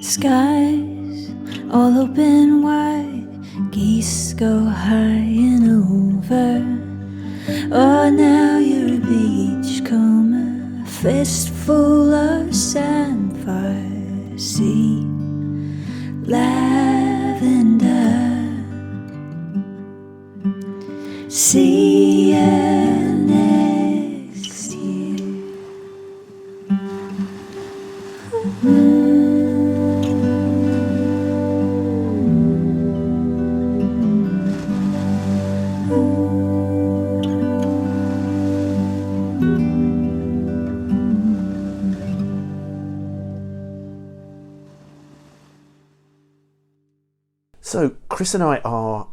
Skies all open wide, geese go high and over. Oh, now you're a beachcomber, a fistful of sandfire, sea, lavender. See you next year. So Chris and I are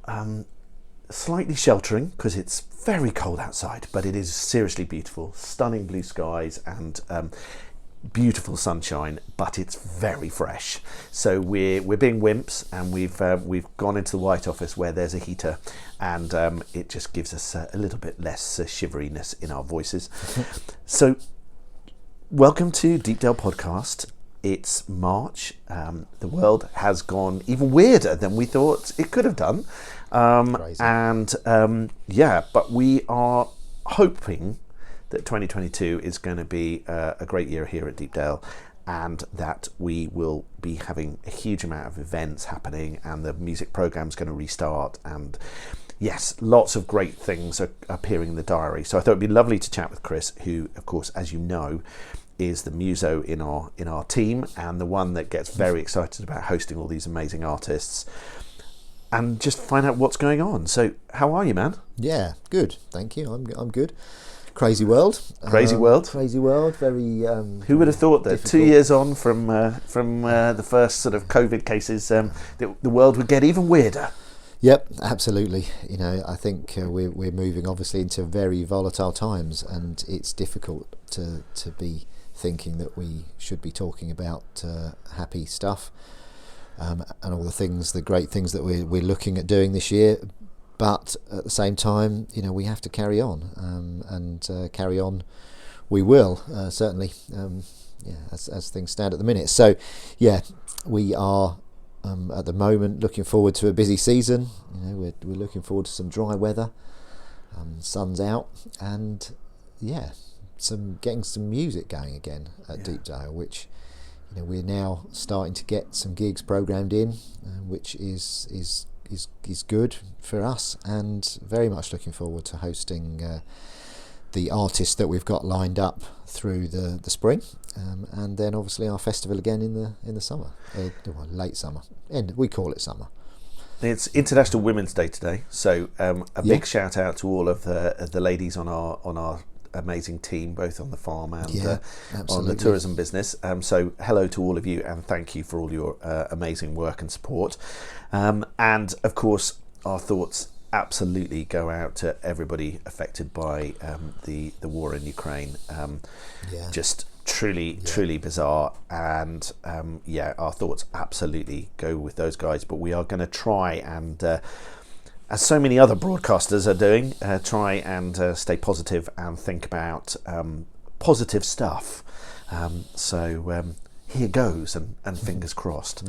slightly sheltering because it's very cold outside, but it is seriously beautiful, stunning blue skies and beautiful sunshine, but it's very fresh. So we're being wimps, and we've gone into the White Office where there's a heater, and it just gives us a little bit less shiveriness in our voices. So welcome to Deepdale Podcast. It's March. The world has gone even weirder than we thought it could have done. But we are hoping that 2022 is going to be a great year here at Deepdale, and that we will be having a huge amount of events happening, and the music program's going to restart, and yes, lots of great things are appearing in the diary. So I thought it'd be lovely to chat with Chris, who, of course, as you know, is the muso in our team, and the one that gets very excited about hosting all these amazing artists, and just find out what's going on. So how are you, man? Yeah, good, thank you. I'm good. Crazy world. Crazy world. Very. Who would have thought that difficult. 2 years on from the first sort of COVID cases, the world would get even weirder? Yep, absolutely. You know, I think we're moving obviously into very volatile times, and it's difficult to be thinking that we should be talking about happy stuff and all the great things that we're looking at doing this year. But at the same time, you know, we have to carry on, and carry on we will, certainly, as things stand at the minute. So, yeah, we are at the moment looking forward to a busy season. You know, we're looking forward to some dry weather, sun's out, and getting some music going again at Deepdale, which, you know, we're now starting to get some gigs programmed in, which is good for us, and very much looking forward to hosting the artists that we've got lined up through the spring, and then obviously our festival again in the summer, late summer, and we call it summer. It's International Women's Day today, so a big shout out to all of the ladies on our amazing team, both on the farm and on the tourism business. So hello to all of you, and thank you for all your amazing work and support. And of course, our thoughts absolutely go out to everybody affected by the war in Ukraine. Just truly bizarre, and our thoughts absolutely go with those guys. But we are going to try and, as so many other broadcasters are doing, try and stay positive and think about positive stuff. So here goes, and fingers crossed.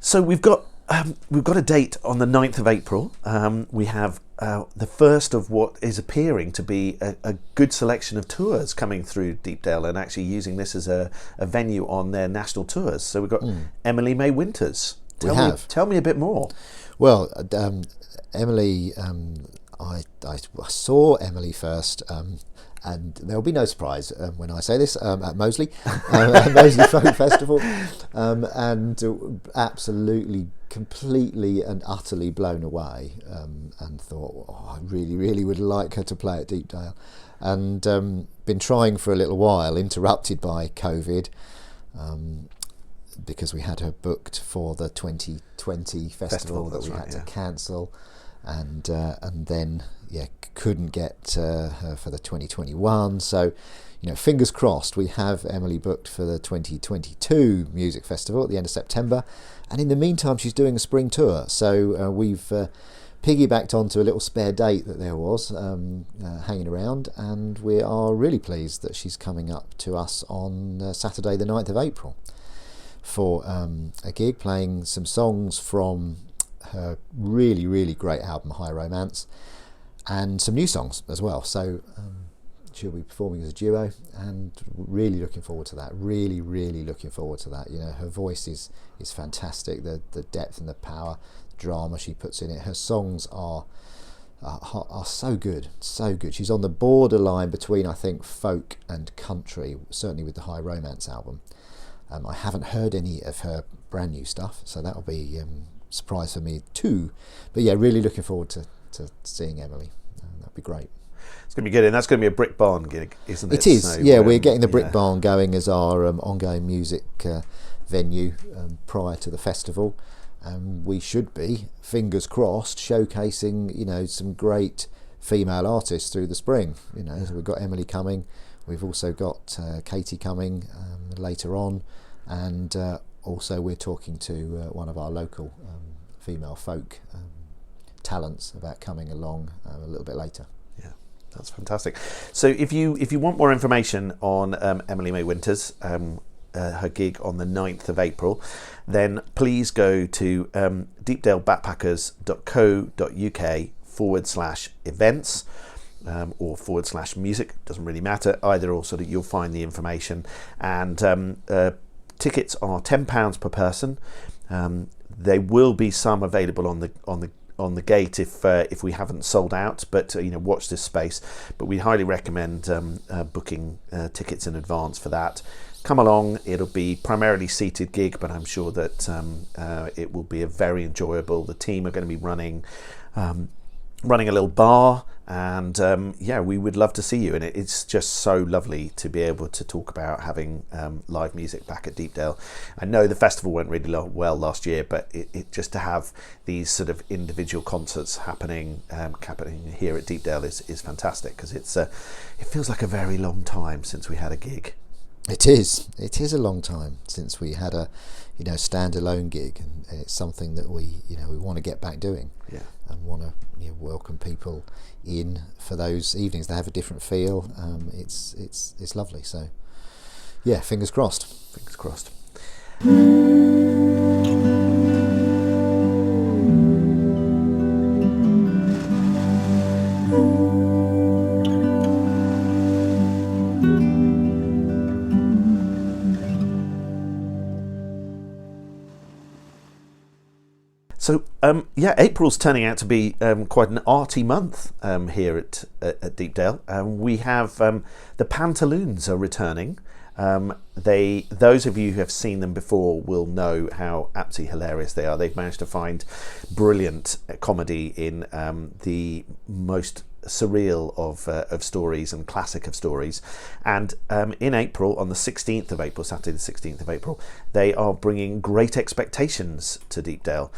So we've got a date on the 9th of April. We have the first of what is appearing to be a good selection of tours coming through Deepdale, and actually using this as a venue on their national tours. So we've got Emily May Winters. Tell me a bit more. Well, Emily, I saw Emily first, and there will be no surprise when I say this, at Moseley, Moseley Folk Festival, and absolutely, completely and utterly blown away, and thought, I really, really would like her to play at Deepdale, and been trying for a little while, interrupted by COVID, because we had her booked for the 2020 festival that we had to cancel, and then couldn't get her for the 2021. So, fingers crossed, we have Emily booked for the 2022 Music Festival at the end of September, and in the meantime she's doing a spring tour, so we've piggybacked onto a little spare date that there was hanging around, and we are really pleased that she's coming up to us on Saturday the 9th of April for a gig, playing some songs from her really, really great album High Romance, and some new songs as well. So she'll be performing as a duo, and really looking forward to that. Really, really looking forward to that. Her voice is fantastic. The depth and the power, drama she puts in it. Her songs are so good, so good. She's on the borderline between, I think, folk and country, certainly with the High Romance album. I haven't heard any of her brand new stuff, so that'll be a surprise for me too. But yeah, really looking forward to seeing Emily. That'd be great. It's going to be good, and that's going to be a Brick Barn gig, isn't it? It is, so, yeah. We're getting the Brick Barn going as our ongoing music venue prior to the festival, and we should be, fingers crossed, showcasing some great female artists through the spring. So we've got Emily coming, we've also got Katie coming later on, and also we're talking to one of our local female folk talents about coming along a little bit later. That's fantastic. So if you want more information on Emily May Winters, her gig on the 9th of April, then please go to deepdalebackpackers.co.uk/events or /music, doesn't really matter either, or sort of you'll find the information. And tickets are £10 per person. There will be some available on the gate if we haven't sold out, but watch this space. But we highly recommend booking tickets in advance for that. Come along. It'll be primarily seated gig, but I'm sure that it will be a very enjoyable. The team are going to be running a little bar, and we would love to see you. And it's just so lovely to be able to talk about having live music back at Deepdale. I know the festival went really well last year, but it just to have these sort of individual concerts happening here at Deepdale is fantastic, because it feels like a very long time since we had a gig. It is a long time since we had a standalone gig, and it's something that we want to get back doing. Yeah. And want to welcome people in for those evenings. They have a different feel. It's lovely. So yeah, fingers crossed. Fingers crossed. So April's turning out to be quite an arty month here at Deepdale. We have the Pantaloons are returning. Those of you who have seen them before will know how absolutely hilarious they are. They've managed to find brilliant comedy in the most surreal of stories and classic of stories. And in April, on the 16th of April, Saturday the 16th of April, they are bringing Great Expectations to Deepdale.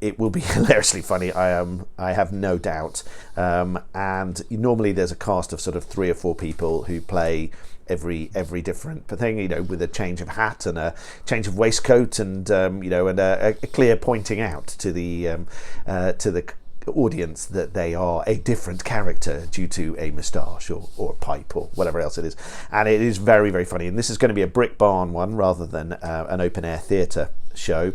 It will be hilariously funny, I have no doubt. And normally there's a cast of sort of 3 or 4 people who play every different thing, with a change of hat and a change of waistcoat, and and a clear pointing out to the audience that they are a different character due to a moustache or a pipe or whatever else it is. And it is very, very funny. And this is going to be a Brick Barn one rather than an open air theatre show.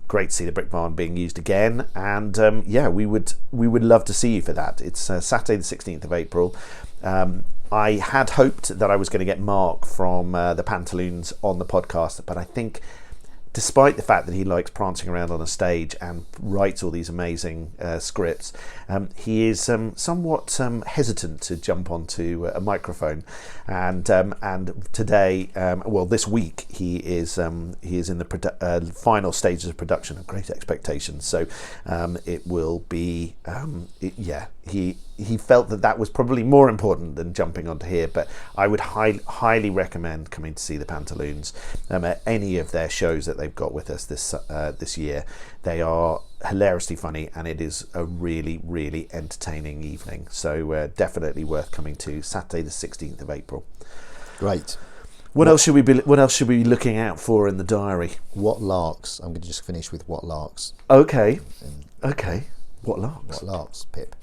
Great to see the Brick Barn being used again, and we would love to see you for that. It's Saturday the 16th of April. I had hoped that I was going to get Mark from the Pantaloons on the podcast, but I think, despite the fact that he likes prancing around on a stage and writes all these amazing scripts, he is somewhat hesitant to jump onto a microphone. And today, this week, he is in the final stages of production of Great Expectations. So it will be, he felt that was probably more important than jumping onto here. But I would highly recommend coming to see the Pantaloons at any of their shows that they've got with us this year. They are hilariously funny, and it is a really, really entertaining evening. So definitely worth coming to, Saturday the 16th of April. Great. What else should we be looking out for in the diary? What larks? I'm going to just finish with what larks. Okay. What larks? What larks, Pip?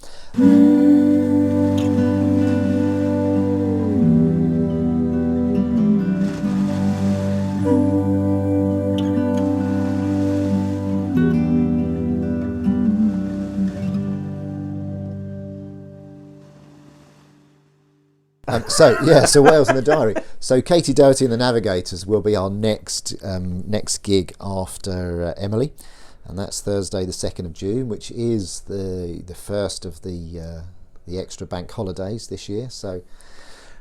So Wales in the diary. So Katie Doherty and the Navigators will be our next gig after Emily, and that's Thursday the 2nd of June, which is the first of the extra bank holidays this year. So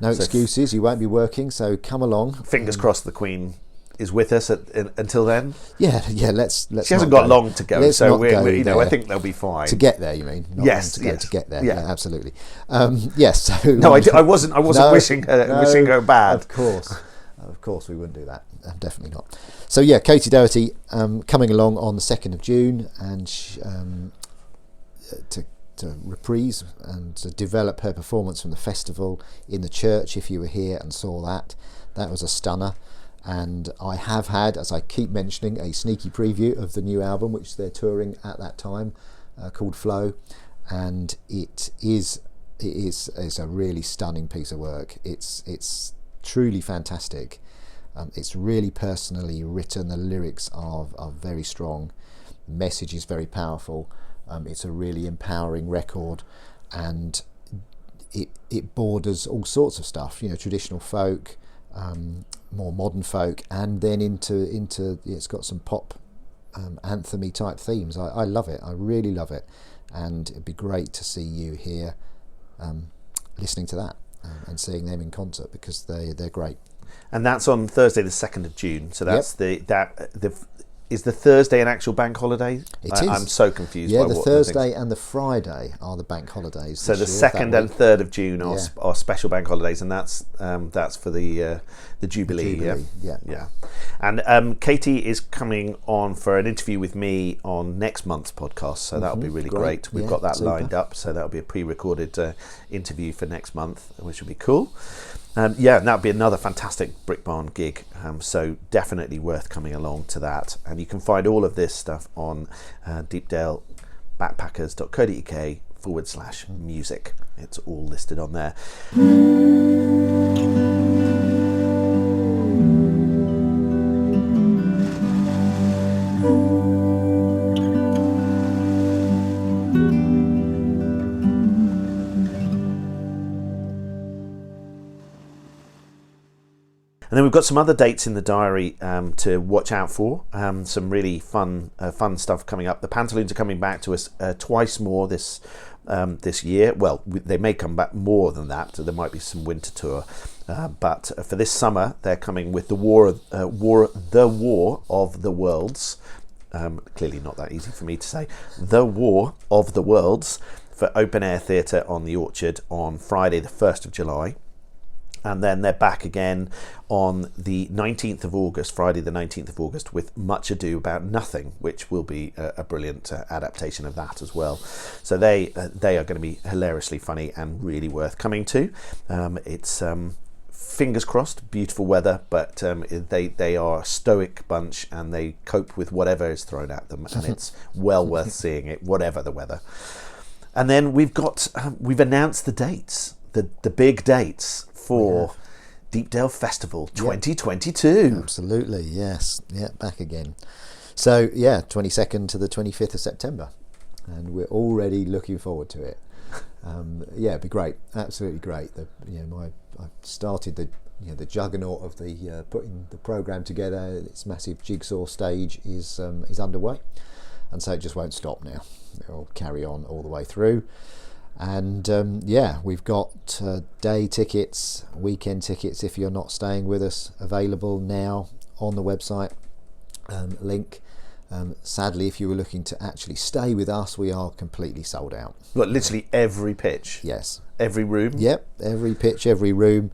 no excuses, you won't be working, so come along. Fingers crossed the Queen is with us until then. Yeah. Let's. She hasn't got long to go, let's so I think they'll be fine. To get there, you mean? Not yes. To get there. Yeah, absolutely. Yes. So no, I wasn't wishing her bad. Of course, we wouldn't do that. Definitely not. So yeah, Katie Doherty coming along on the 2nd of June, and to reprise and to develop her performance from the festival in the church. If you were here and saw that was a stunner. And I have had, as I keep mentioning, a sneaky preview of the new album which they're touring at that time, called Flow, and it is a really stunning piece of work. It's truly fantastic. It's really personally written. The lyrics are very strong. The message is very powerful. It's a really empowering record, and it borders all sorts of stuff. Traditional folk. More modern folk, and then into it's got some pop anthem-y type themes. I love it. I really love it, and it'd be great to see you here listening to that and seeing them in concert, because they're great. And that's on Thursday the 2nd of June. So that's is the Thursday an actual bank holiday? It is. I'm so confused. Yeah, by the what Thursday and the Friday are the bank holidays. So the 2nd and 3rd of June are special bank holidays, and that's for the Jubilee. Yeah. And Katie is coming on for an interview with me on next month's podcast, so that'll be really great. We've got that lined up, so that'll be a pre-recorded interview for next month, which will be cool. And that'll be another fantastic Brick Barn gig, so definitely worth coming along to that. And you can find all of this stuff on deepdalebackpackers.co.uk/music. It's all listed on there. And then we've got some other dates in the diary to watch out for. Some really fun stuff coming up. The Pantaloons are coming back to us twice more this year. Well, they may come back more than that. So there might be some winter tour. But for this summer, they're coming with the War of the Worlds. Clearly not that easy for me to say. The War of the Worlds for open air theatre on the Orchard on Friday, the 1st of July. And then they're back again on the 19th of August, Friday the 19th of August, with Much Ado About Nothing, which will be a brilliant adaptation of that as well. So they are going to be hilariously funny and really worth coming to. It's fingers crossed, beautiful weather, but they are a stoic bunch, and they cope with whatever is thrown at them, and it's well worth seeing it, whatever the weather. And then we've announced the dates, the big dates for Deepdale Festival 2022. Absolutely, yes. Yeah, back again. So, 22nd to the 25th of September. And we're already looking forward to it. It'd be great. Absolutely great. I've started the juggernaut of the putting the programme together. This massive jigsaw stage is underway. And so it just won't stop now. It'll carry on all the way through. And we've got day tickets, weekend tickets, if you're not staying with us, available now on the website link. Sadly, if you were looking to actually stay with us, we are completely sold out. Look, literally every pitch. Yes. Every room. Yep, every pitch, every room.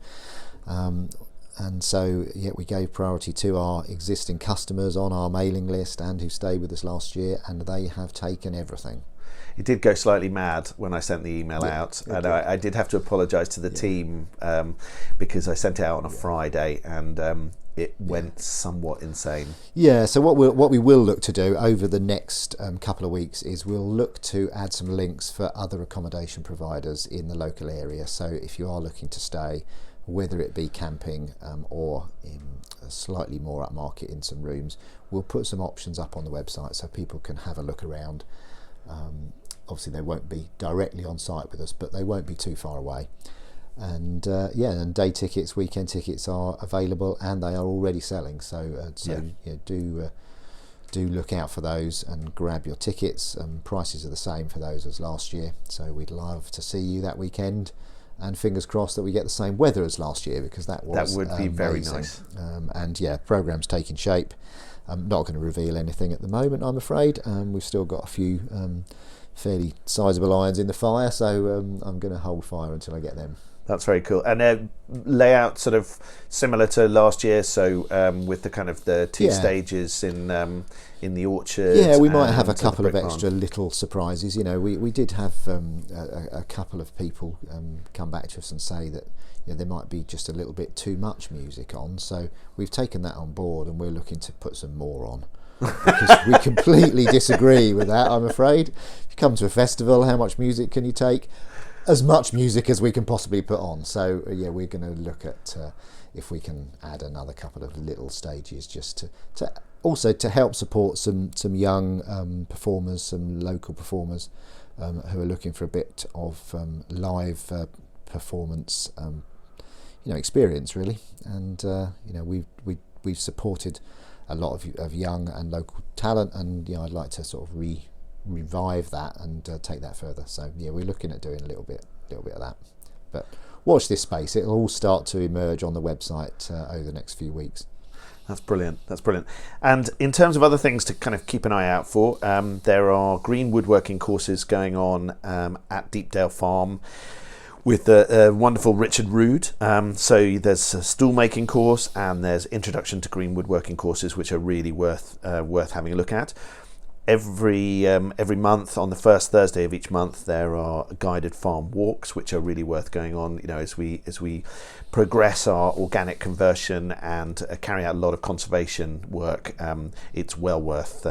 And so, we gave priority to our existing customers on our mailing list and who stayed with us last year, and they have taken everything. It did go slightly mad when I sent the email out, and I did have to apologise to the team because I sent it out on a Friday, and it went somewhat insane. Yeah, so what we will look to do over the next couple of weeks is we'll look to add some links for other accommodation providers in the local area. So if you are looking to stay, whether it be camping or in a slightly more upmarket in some rooms, we'll put some options up on the website so people can have a look around. Obviously they won't be directly on site with us, but they won't be too far away. And and day tickets, weekend tickets are available, and they are already selling. So do look out for those and grab your tickets. Prices are the same for those as last year. So we'd love to see you that weekend, and fingers crossed that we get the same weather as last year, because that would be amazing. Very nice. Program's taking shape. I'm not going to reveal anything at the moment, I'm afraid. We've still got a few fairly sizable irons in the fire, so I'm going to hold fire until I get them. That's very cool. And layout sort of similar to last year, so with the kind of the two stages in the orchard. Yeah, we might have a couple of extra little surprises. We did have a couple of people come back to us and say that there might be just a little bit too much music on, so we've taken that on board and we're looking to put some more on. Because we completely disagree with that, I'm afraid. If you come to a festival, how much music can you take? As much music as we can possibly put on. So we're going to look at if we can add another couple of little stages, just to also to help support some young performers, some local performers who are looking for a bit of live performance experience, really. And we've supported a lot of young and local talent, and I'd like to sort of revive that and take that further. So we're looking at doing a little bit of that. But watch this space; it'll all start to emerge on the website over the next few weeks. That's brilliant. And in terms of other things to kind of keep an eye out for, there are green woodworking courses going on at Deepdale Farm with the wonderful Richard Rood. So there's a stool making course, and there's introduction to green woodworking courses, which are really worth having a look at. Every month, on the first Thursday of each month, there are guided farm walks, which are really worth going on. As we progress our organic conversion and carry out a lot of conservation work, it's well worth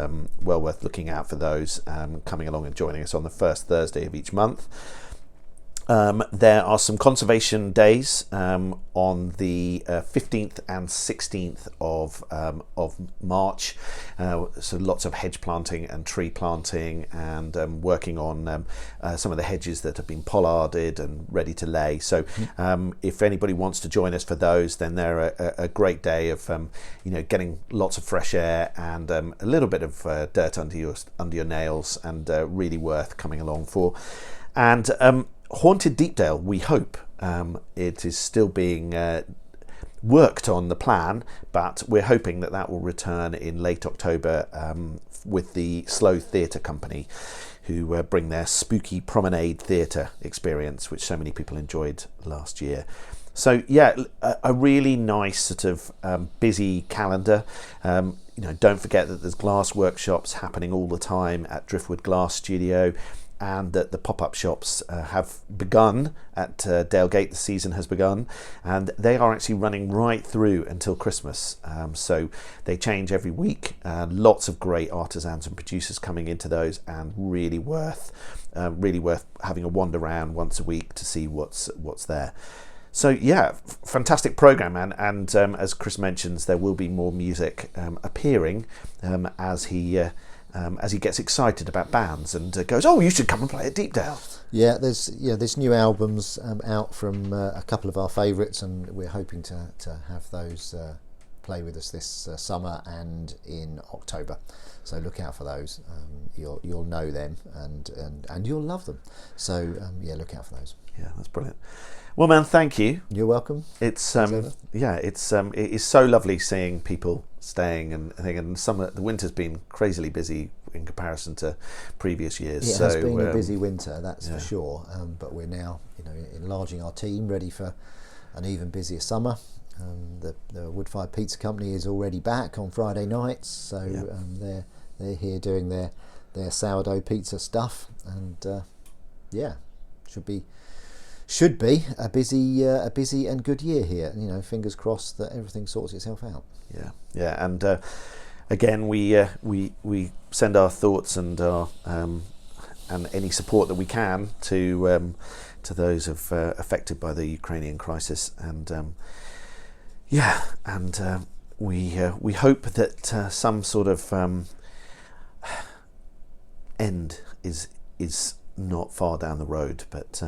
looking out for those coming along and joining us on the first Thursday of each month. There are some conservation days on the 15th and 16th of March. So lots of hedge planting and tree planting, and working on some of the hedges that have been pollarded and ready to lay. So if anybody wants to join us for those, then they're a great day of getting lots of fresh air and a little bit of dirt under your nails, and really worth coming along for. And Haunted Deepdale, we hope. It is still being worked on, the plan, but we're hoping that will return in late October with the Slow Theatre Company, who bring their spooky promenade theatre experience, which so many people enjoyed last year. So a really nice sort of busy calendar. Don't forget that there's glass workshops happening all the time at Driftwood Glass Studio, and that the pop-up shops have begun at Dalegate. The season has begun, and they are actually running right through until Christmas. So they change every week. Lots of great artisans and producers coming into those, and really worth having a wander around once a week to see what's there. So fantastic program, and as Chris mentions, there will be more music appearing as he gets excited about bands and goes, "Oh, you should come and play at Deepdale." There's new albums out from a couple of our favourites, and we're hoping to have those play with us this summer and in October. So look out for those. You'll know them and you'll love them. So look out for those. Yeah, that's brilliant. Well, man, thank you. You're welcome. It is so lovely seeing people staying and thing. And the winter's been crazily busy in comparison to previous years. It has been a busy winter, that's for sure. But we're now, enlarging our team, ready for an even busier summer. The Wood-Fired Pizza Company is already back on Friday nights, so they're here doing their sourdough pizza stuff, and should be a busy and good year here. Fingers crossed that everything sorts itself out. Yeah, and again, we send our thoughts and our and any support that we can to those affected by the Ukrainian crisis, and we hope that some sort of end is not far down the road, but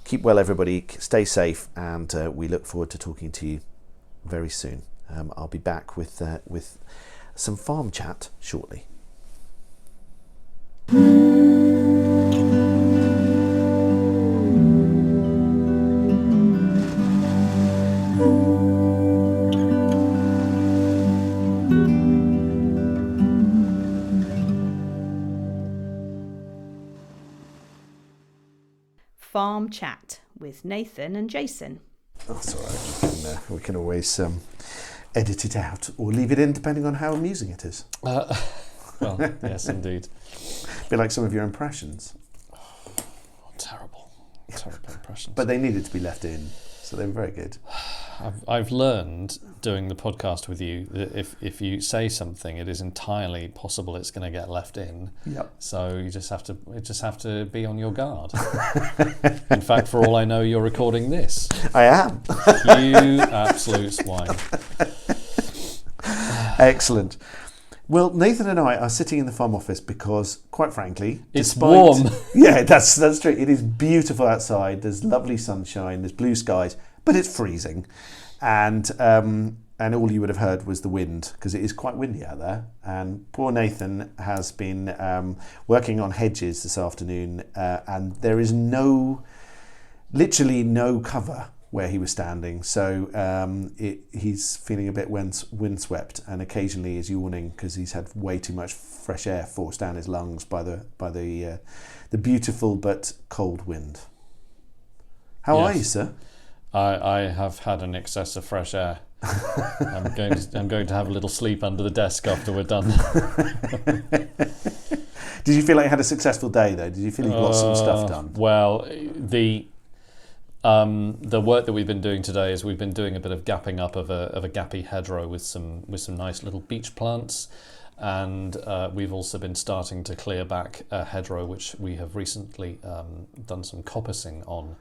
keep well, everybody, stay safe, and we look forward to talking to you very soon. I'll be back with some farm chat shortly. Farm Chat with Nathan and Jason. That's all right. We can always edit it out or leave it in, depending on how amusing it is. Well, yes, indeed. Be like some of your impressions. Terrible impressions. But they needed to be left in, so they were very good. I've learned doing the podcast with you that if you say something, it is entirely possible it's going to get left in. Yep. So you just have to be on your guard. In fact, for all I know, you're recording this. I am. You absolute swine. Excellent. Well, Nathan and I are sitting in the farm office because, quite frankly, it's warm. Yeah, that's true. It is beautiful outside. There's lovely sunshine. There's blue skies, but it's freezing, and all you would have heard was the wind, because it is quite windy out there. And poor Nathan has been working on hedges this afternoon, and there is literally no cover where he was standing, so he's feeling a bit windswept, and occasionally is yawning because he's had way too much fresh air forced down his lungs by the beautiful but cold wind. How are you, sir? I have had an excess of fresh air. I'm going to have a little sleep under the desk after we're done. Did you feel like you had a successful day though? Did you feel you got some stuff done? Well, the work that we've been doing today is we've been doing a bit of gapping up of a gappy hedgerow with some nice little beech plants, and we've also been starting to clear back a hedgerow which we have recently done some coppicing on.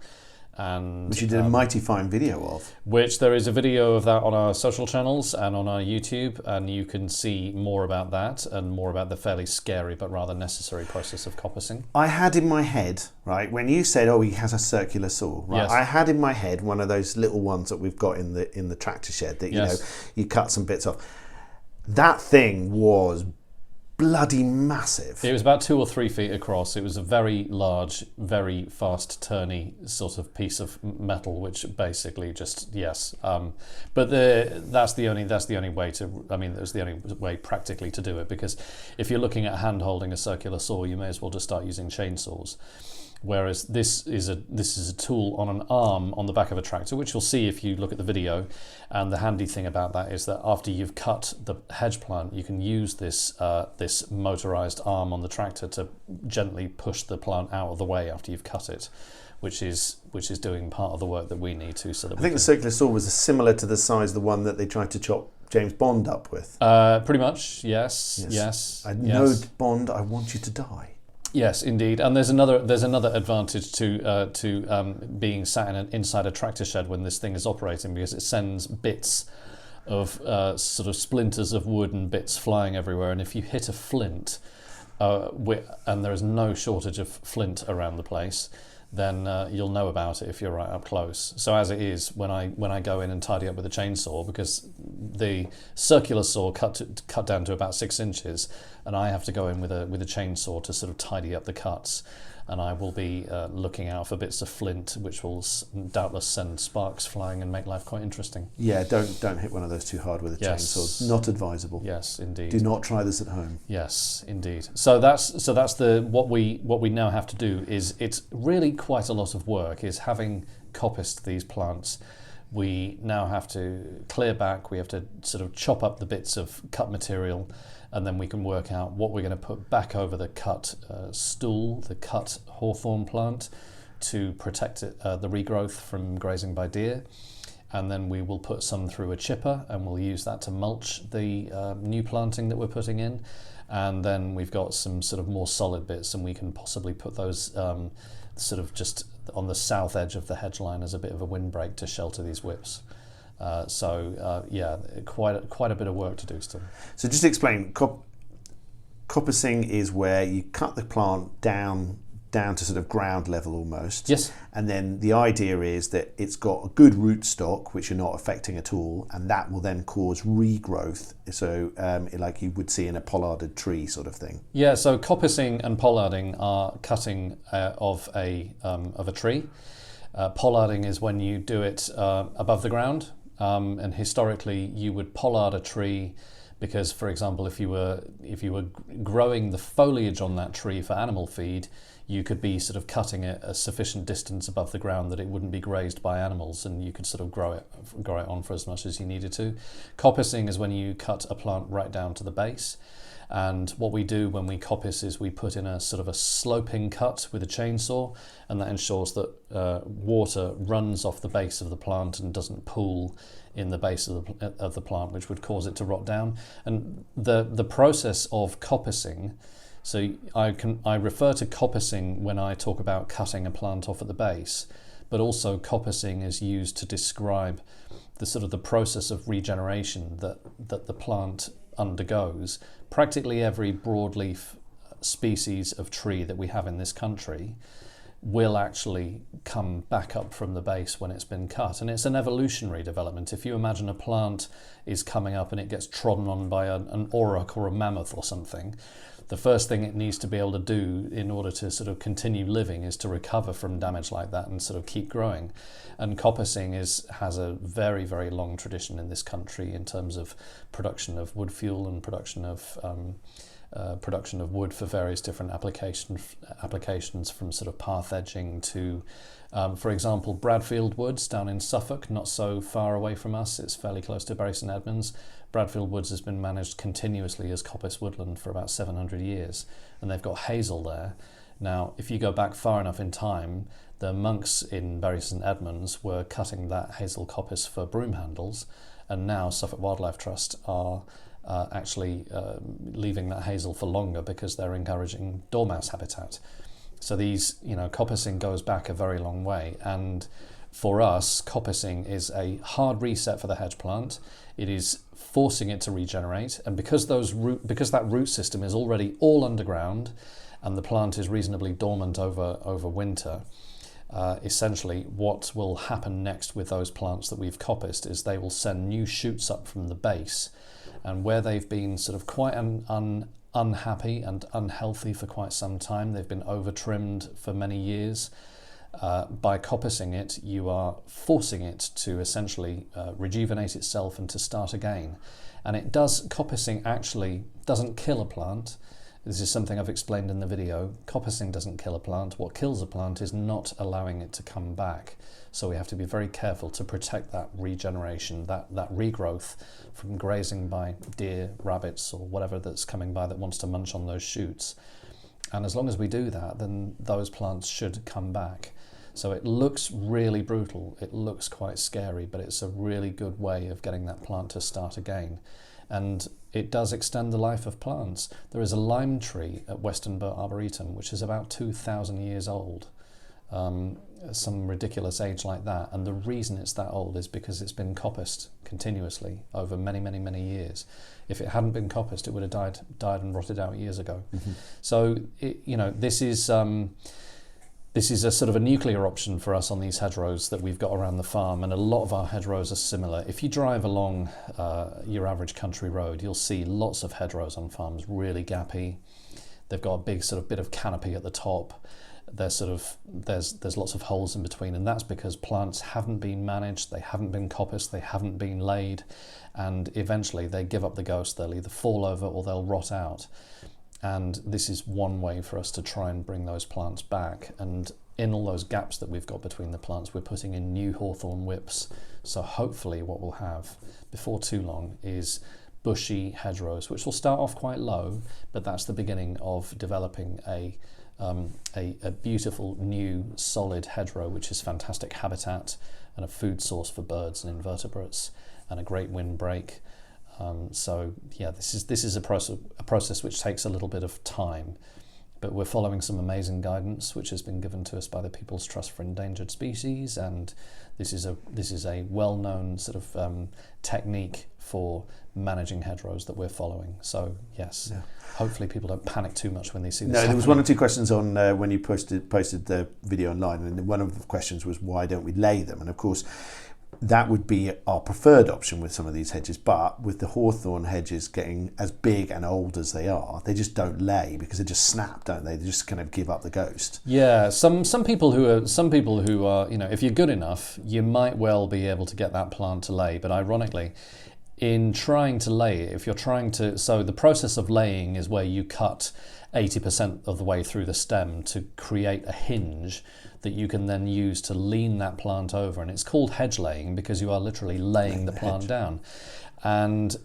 And which you did a mighty fine video of. Which there is a video of that on our social channels and on our YouTube, and you can see more about that and more about the fairly scary but rather necessary process of coppicing. I had in my head, right, when you said, he has a circular saw, right? Yes. I had in my head one of those little ones that we've got in the tractor shed that you cut some bits off. That thing was bloody massive. It was about 2 or 3 feet across. It was a very large, very fast turny sort of piece of metal, which basically just but that's the only way to. I mean, there's the only way practically to do it, because if you're looking at hand holding a circular saw, you may as well just start using chainsaws. Whereas this is a tool on an arm on the back of a tractor, which you'll see if you look at the video. And the handy thing about that is that after you've cut the hedge plant, you can use this motorized arm on the tractor to gently push the plant out of the way after you've cut it, which is doing part of the work that we need to. I think the circular saw was similar to the size of the one that they tried to chop James Bond up with. Pretty much, yes. No, Bond, I want you to die. Yes, indeed, and there's another advantage to being sat inside a tractor shed when this thing is operating, because it sends bits of sort of splinters of wood and bits flying everywhere, and if you hit a flint, and there is no shortage of flint around the place, then you'll know about it if you're right up close. So as it is, when I go in and tidy up with a chainsaw, because the circular saw cut down to about 6 inches, and I have to go in with a chainsaw to sort of tidy up the cuts. and I will be looking out for bits of flint, which will doubtless send sparks flying and make life quite interesting. Yeah, don't hit one of those too hard with a chainsaw. Not advisable. Yes, indeed. Do not try this at home. Yes, indeed. So that's the what we now have to do is, it's really quite a lot of work, is having coppiced these plants. We now have to clear back, we have to sort of chop up the bits of cut material, and then we can work out what we're going to put back over the cut stool, the cut hawthorn plant, to protect it, the regrowth from grazing by deer. And then we will put some through a chipper, and we'll use that to mulch the new planting that we're putting in. And then we've got some sort of more solid bits, and we can possibly put those sort of just on the south edge of the hedge line as a bit of a windbreak to shelter these whips. Quite a bit of work to do still. So just to explain, coppicing is where you cut the plant down to sort of ground level almost. Yes. And then the idea is that it's got a good rootstock, which you're not affecting at all, and that will then cause regrowth. So like you would see in a pollarded tree sort of thing. Yeah, so coppicing and pollarding are cutting of a tree. Pollarding is when you do it above the ground, and historically you would pollard a tree because, for example, if you were growing the foliage on that tree for animal feed, you could be sort of cutting it a sufficient distance above the ground that it wouldn't be grazed by animals, and you could sort of grow it on for as much as you needed to. Coppicing is when you cut a plant right down to the base. And what we do when we coppice is we put in a sort of a sloping cut with a chainsaw, and that ensures that water runs off the base of the plant and doesn't pool in the base of the plant, which would cause it to rot down. And the process of coppicing, so I refer to coppicing when I talk about cutting a plant off at the base, but also coppicing is used to describe the sort of the process of regeneration that the plant undergoes. Practically every broadleaf species of tree that we have in this country will actually come back up from the base when it's been cut, and it's an evolutionary development. If you imagine a plant is coming up and it gets trodden on by an auroch or a mammoth or something, the first thing it needs to be able to do in order to sort of continue living is to recover from damage like that and sort of keep growing. And coppicing has a very, very long tradition in this country in terms of production of wood fuel and production of wood for various different applications from sort of path edging to, for example, Bradfield Woods down in Suffolk, not so far away from us. It's fairly close to Bury St Edmunds. Bradfield Woods has been managed continuously as coppice woodland for about 700 years, and they've got hazel there. Now, if you go back far enough in time, the monks in Bury St Edmunds were cutting that hazel coppice for broom handles, and now Suffolk Wildlife Trust are actually leaving that hazel for longer because they're encouraging dormouse habitat. So these, coppicing goes back a very long way, and for us, coppicing is a hard reset for the hedge plant. It is forcing it to regenerate, and because that root system is already all underground, and the plant is reasonably dormant over winter, essentially what will happen next with those plants that we've coppiced is they will send new shoots up from the base, and where they've been sort of quite unhappy and unhealthy for quite some time, they've been over-trimmed for many years. By coppicing it, you are forcing it to essentially rejuvenate itself and to start again. And coppicing actually doesn't kill a plant. This is something I've explained in the video. Coppicing doesn't kill a plant. What kills a plant is not allowing it to come back. So we have to be very careful to protect that regeneration, that regrowth from grazing by deer, rabbits, or whatever that's coming by that wants to munch on those shoots. And as long as we do that, then those plants should come back. So it looks really brutal, it looks quite scary, but it's a really good way of getting that plant to start again. And it does extend the life of plants. There is a lime tree at Westonbirt Arboretum, which is about 2,000 years old, some ridiculous age like that. And the reason it's that old is because it's been coppiced continuously over many, many, many years. If it hadn't been coppiced, it would have died and rotted out years ago. Mm-hmm. So, this is a sort of a nuclear option for us on these hedgerows that we've got around the farm, and a lot of our hedgerows are similar. If you drive along your average country road, you'll see lots of hedgerows on farms, really gappy. They've got a big sort of bit of canopy at the top. there's lots of holes in between, and that's because plants haven't been managed, they haven't been coppiced, they haven't been laid, and eventually they give up the ghost. They'll either fall over or they'll rot out. And this is one way for us to try and bring those plants back. And in all those gaps that we've got between the plants, we're putting in new hawthorn whips. So hopefully what we'll have before too long is bushy hedgerows, which will start off quite low, but that's the beginning of developing a beautiful new solid hedgerow, which is fantastic habitat and a food source for birds and invertebrates and a great windbreak. So yeah, this is a process which takes a little bit of time, but we're following some amazing guidance which has been given to us by the People's Trust for Endangered Species, and this is a well-known sort of technique for managing hedgerows that we're following. So yes, hopefully people don't panic too much when they see this. No, there was one or two questions on when you posted the video online, and one of the questions was, why don't we lay them? And of course, that would be our preferred option with some of these hedges, but with the hawthorn hedges getting as big and old as they are, they just don't lay because they just snap, don't they? They just kind of give up the ghost. Yeah, some people who are, you know, if you're good enough, you might well be able to get that plant to lay. But ironically, in trying to lay it, if you're trying to, so the process of laying is where you cut 80% of the way through the stem to create a hinge that you can then use to lean that plant over, and it's called hedge laying because you are literally laying the plant down. And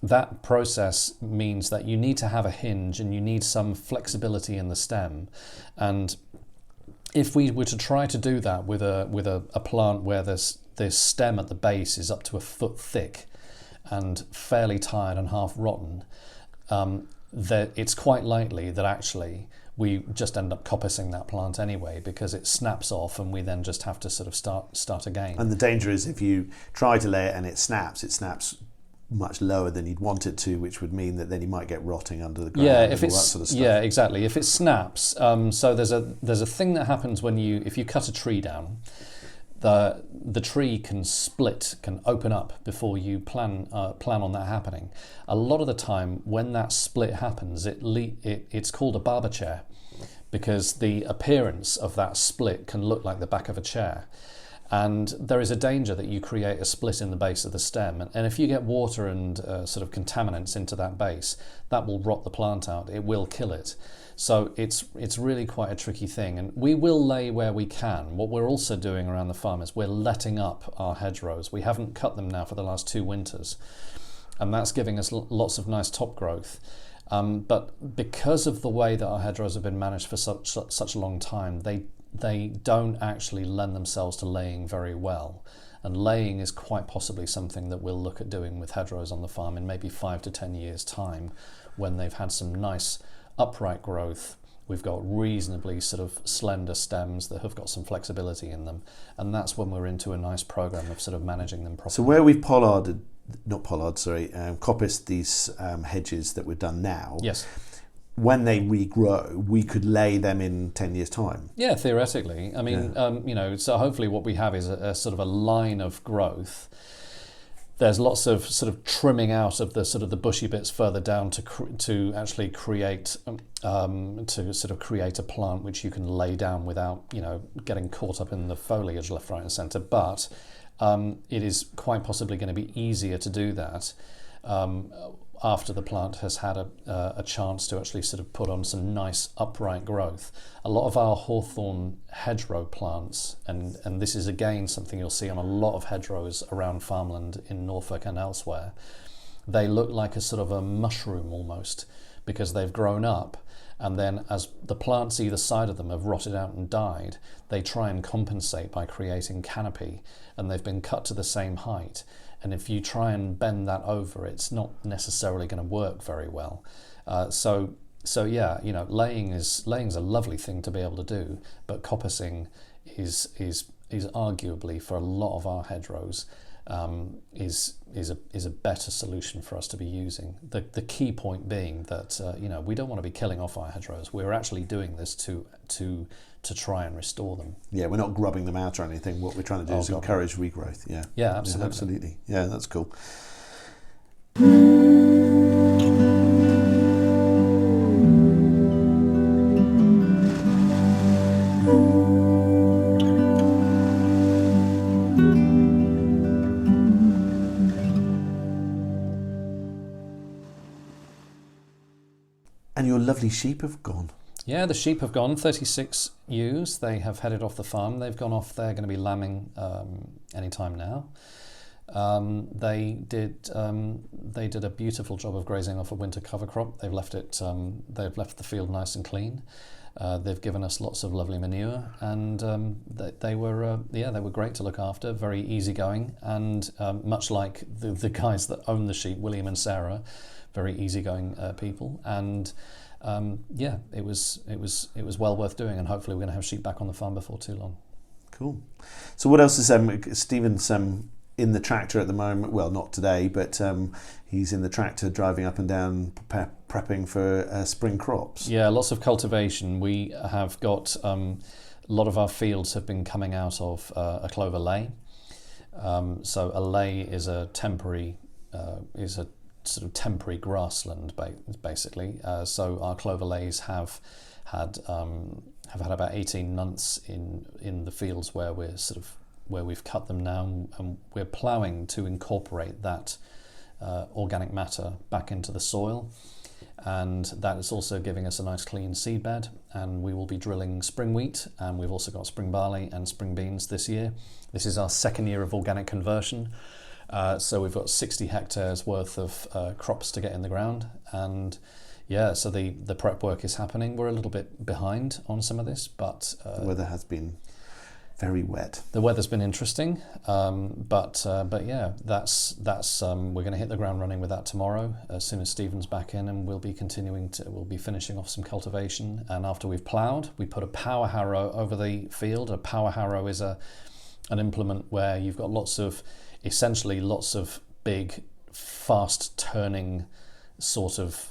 that process means that you need to have a hinge and you need some flexibility in the stem. And if we were to try to do that with a plant where this stem at the base is up to a foot thick and fairly tired and half rotten, that it's quite likely that actually we just end up coppicing that plant anyway, because it snaps off and we then just have to sort of start again. And the danger is if you try to lay it and it snaps much lower than you'd want it to, which would mean that then you might get rotting under the ground. Yeah, and if all it's that sort of stuff. yeah, exactly. If it snaps, so there's a thing that happens if you cut a tree down. The tree can split, can open up before you plan on that happening. A lot of the time, when that split happens, it's called a barber chair, because the appearance of that split can look like the back of a chair. And there is a danger that you create a split in the base of the stem, and if you get water and sort of contaminants into that base, that will rot the plant out. It will kill it. So it's really quite a tricky thing, and we will lay where we can. What we're also doing around the farm is we're letting up our hedgerows. We haven't cut them now for the last 2 winters, and that's giving us lots of nice top growth. But because of the way that our hedgerows have been managed for such a long time, they don't actually lend themselves to laying very well. And laying is quite possibly something that we'll look at doing with hedgerows on the farm in maybe 5 to 10 years' time, when they've had some nice upright growth. We've got reasonably sort of slender stems that have got some flexibility in them, and that's when we're into a nice program of sort of managing them properly. So where we've coppiced these hedges that we've done now, yes, when they regrow, we could lay them in 10 years' time. Yeah, theoretically. I mean, you know, so hopefully what we have is a sort of a line of growth. There's lots of sort of trimming out of the sort of the bushy bits further down to actually create to sort of create a plant which you can lay down without, you know, getting caught up in the foliage left, right, and centre. But it is quite possibly going to be easier to do that after the plant has had a chance to actually sort of put on some nice upright growth. A lot of our hawthorn hedgerow plants, and this is again something you'll see on a lot of hedgerows around farmland in Norfolk and elsewhere, they look like a sort of a mushroom almost, because they've grown up, and then as the plants either side of them have rotted out and died, they try and compensate by creating canopy, and they've been cut to the same height. And if you try and bend that over, it's not necessarily going to work very well. So yeah, you know, laying's a lovely thing to be able to do, but coppicing is arguably, for a lot of our hedgerows, is a better solution for us to be using. The key point being that you know, we don't want to be killing off our hedgerows. We're actually doing this to try and restore them. Yeah, we're not grubbing them out or anything. What we're trying to do is encourage regrowth. Yeah. Yeah, absolutely. Yeah, absolutely. Yeah, that's cool. lovely sheep have gone. Yeah, the sheep have gone, 36 ewes. They have headed off the farm. They've gone off. They're going to be lambing any time now. They did a beautiful job of grazing off a winter cover crop. They've left the field nice and clean. They've given us lots of lovely manure, and they were great to look after. Very easygoing, and much like the guys that own the sheep, William and Sarah, very easygoing people. And it was well worth doing, and hopefully we're going to have sheep back on the farm before too long. Cool. So what else is Stephen's in the tractor at the moment? Well, not today, but he's in the tractor driving up and down, prepping for spring crops. Yeah, lots of cultivation. We have got a lot of our fields have been coming out of a clover lay. So a lay is a sort of temporary grassland, basically. So our clover lays have had about 18 months in the fields where we've cut them now, and we're ploughing to incorporate that organic matter back into the soil, and that is also giving us a nice clean seedbed. And we will be drilling spring wheat, and we've also got spring barley and spring beans this year. This is our second year of organic conversion. So we've got 60 hectares worth of crops to get in the ground, and so the prep work is happening. We're a little bit behind on some of this, but the weather has been very wet. The weather's been interesting, but yeah, that's we're going to hit the ground running with that tomorrow as soon as Stephen's back in, and we'll be finishing off some cultivation. And after we've ploughed, we put a power harrow over the field. A power harrow is an implement where you've got lots of big, fast turning sort of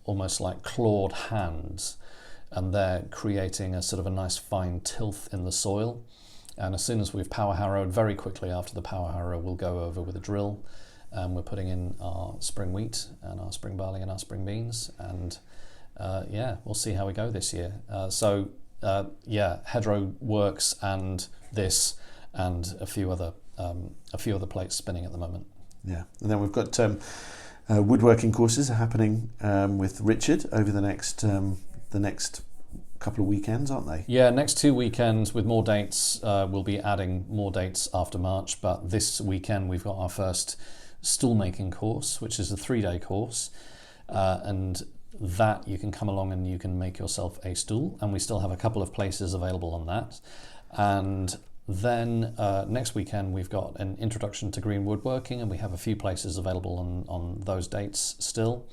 almost like clawed hands, and they're creating a sort of a nice fine tilth in the soil. And as soon as we've power harrowed, very quickly after the power harrow, we'll go over with a drill, and we're putting in our spring wheat and our spring barley and our spring beans, and we'll see how we go this year. Hedgerow works and this and a few other plates spinning at the moment. Yeah, and then we've got woodworking courses are happening with Richard over the next couple of weekends, aren't they? Yeah, next 2 weekends with more dates. We'll be adding more dates after March, but this weekend we've got our first stool making course, which is a 3-day course, and that you can come along and you can make yourself a stool, and we still have a couple of places available on that. And then next weekend we've got an introduction to green woodworking, and we have a few places available on those dates still.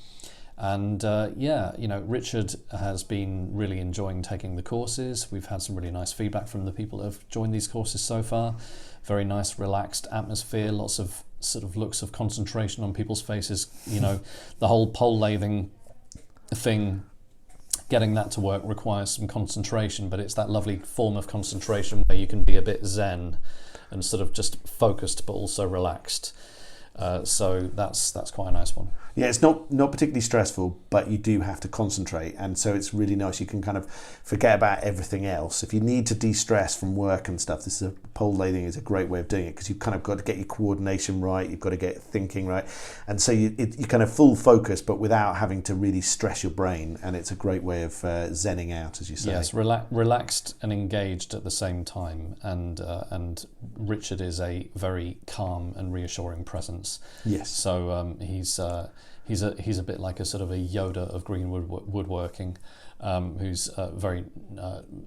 And Richard has been really enjoying taking the courses. We've had some really nice feedback from the people that have joined these courses so far. Very nice, relaxed atmosphere, lots of sort of looks of concentration on people's faces. The whole pole lathing thing, getting that to work requires some concentration, but it's that lovely form of concentration where you can be a bit zen and sort of just focused but also relaxed. So that's quite a nice one. Yeah, it's not particularly stressful, but you do have to concentrate, and so it's really nice. You can kind of forget about everything else. If you need to de-stress from work and stuff, pole lathing is a great way of doing it, because you've kind of got to get your coordination right, you've got to get thinking right, and so you kind of full focus, but without having to really stress your brain, and it's a great way of zenning out, as you say. Yes, relaxed and engaged at the same time, and Richard is a very calm and reassuring presence. Yes. So he's a bit like a sort of a Yoda of green woodworking, who's very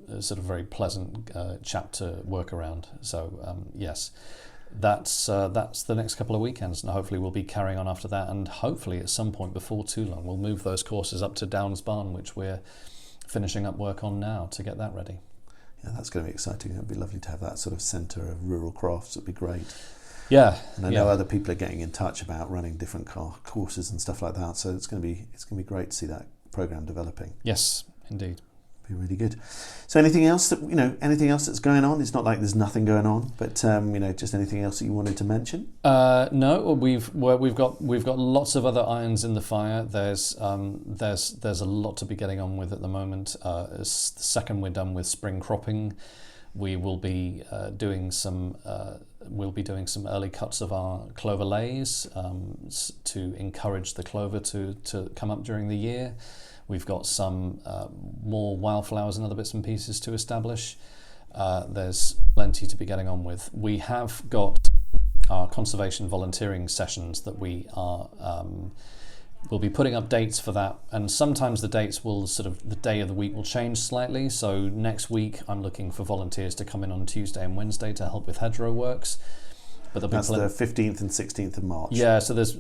very pleasant chap to work around. So yes, that's the next couple of weekends, and hopefully we'll be carrying on after that, and hopefully at some point before too long we'll move those courses up to Downs Barn, which we're finishing up work on now to get that ready. Yeah, that's going to be exciting. It'd be lovely to have that sort of centre of rural crafts. It'd be great. Yeah, and I know other people are getting in touch about running different courses and stuff like that. So it's going to be great to see that program developing. Yes, indeed, be really good. So anything else that's going on? It's not like there's nothing going on, but just anything else that you wanted to mention? No, we've got lots of other irons in the fire. There's a lot to be getting on with at the moment. The second we're done with spring cropping, We will be doing some early cuts of our clover lays to encourage the clover to come up during the year. We've got some more wildflowers and other bits and pieces to establish. There's plenty to be getting on with. We have got our conservation volunteering sessions that we'll be putting up dates for that, and sometimes the dates will the day of the week will change slightly. So next week I'm looking for volunteers to come in on Tuesday and Wednesday to help with hedgerow works. But that's the 15th and 16th of March. Yeah, so there's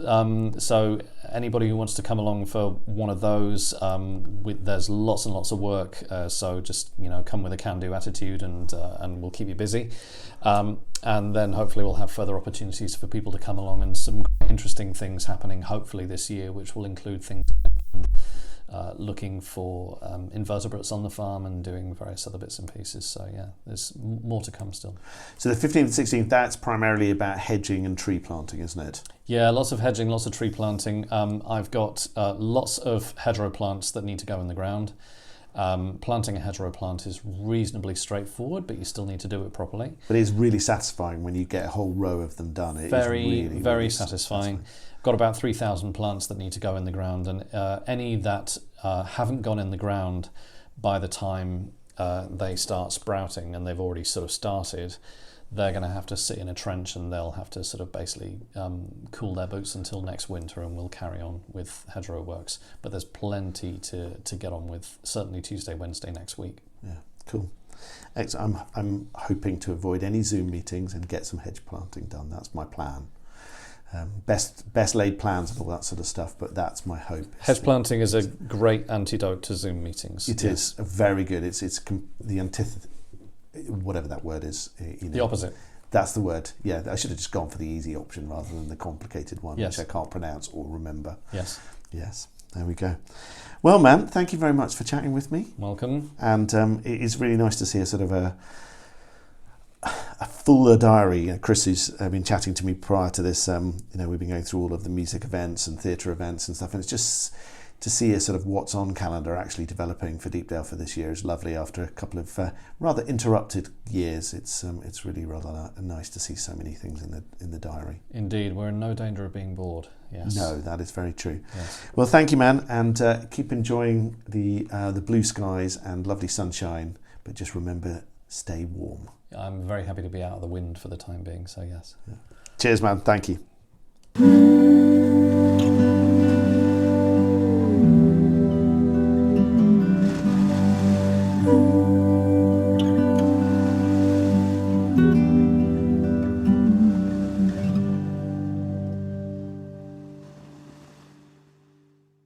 so anybody who wants to come along for one of those, there's lots and lots of work. So just come with a can-do attitude, and we'll keep you busy. And then hopefully we'll have further opportunities for people to come along, and some quite interesting things happening hopefully this year, which will include things looking for invertebrates on the farm and doing various other bits and pieces. So yeah, there's more to come still. So the 15th and 16th, that's primarily about hedging and tree planting, isn't it? Yeah, lots of hedging, lots of tree planting. I've got lots of hedgerow plants that need to go in the ground. Planting a hedgerow plant is reasonably straightforward, but you still need to do it properly. But it's really satisfying when you get a whole row of them done. It very, is really, very really satisfying. Got about 3,000 plants that need to go in the ground, and any that haven't gone in the ground by the time they start sprouting, and they've already started, they're going to have to sit in a trench, and they'll have to basically cool their boots until next winter, and we'll carry on with hedgerow works. But there's plenty to get on with, certainly Tuesday, Wednesday next week. Yeah, cool. I'm hoping to avoid any Zoom meetings and get some hedge planting done. That's my plan. Best laid plans and all that sort of stuff, but that's my hope. Hedge planting is a great antidote to Zoom meetings. It is very good. It's the antithesis, whatever that word is. The opposite. That's the word. Yeah, I should have just gone for the easy option rather than the complicated one, yes, which I can't pronounce or remember. Yes. Yes. There we go. Well, man, thank you very much for chatting with me. Welcome. And it is really nice to see a fuller diary. Chris has been chatting to me prior to this. We've been going through all of the music events and theatre events and stuff, and it's just to see a what's on calendar actually developing for Deepdale for this year is lovely. After a couple of rather interrupted years, it's really rather nice to see so many things in the diary. Indeed, we're in no danger of being bored. Yes. No, that is very true. Yes. Well, thank you, man, and keep enjoying the blue skies and lovely sunshine. But just remember, stay warm. I'm very happy to be out of the wind for the time being. So yes. Yeah. Cheers, man. Thank you.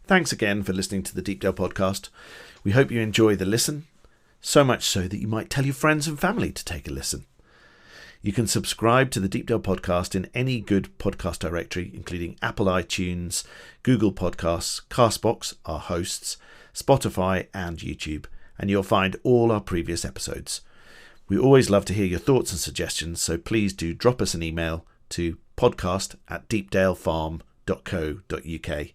Thanks again for listening to the Deepdale Podcast. We hope you enjoy the listen, so much so that you might tell your friends and family to take a listen. You can subscribe to the Deepdale Podcast in any good podcast directory, including Apple iTunes, Google Podcasts, Castbox, our hosts, Spotify and YouTube, and you'll find all our previous episodes. We always love to hear your thoughts and suggestions, so please do drop us an email to podcast@deepdalefarm.co.uk.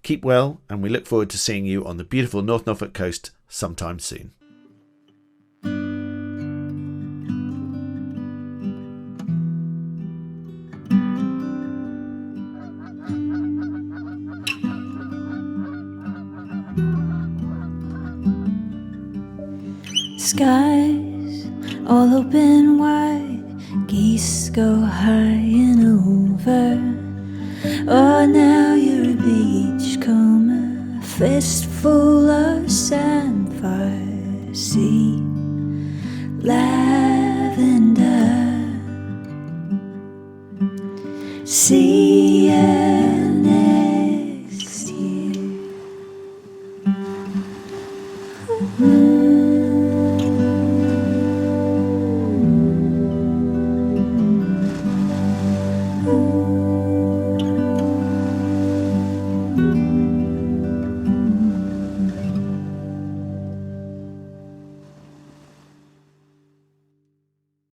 Keep well, and we look forward to seeing you on the beautiful North Norfolk coast sometime soon. Skies all open wide, geese go high and over. Oh, now you're a beachcomber, a fistful of samphire, sea, lavender. See you next year.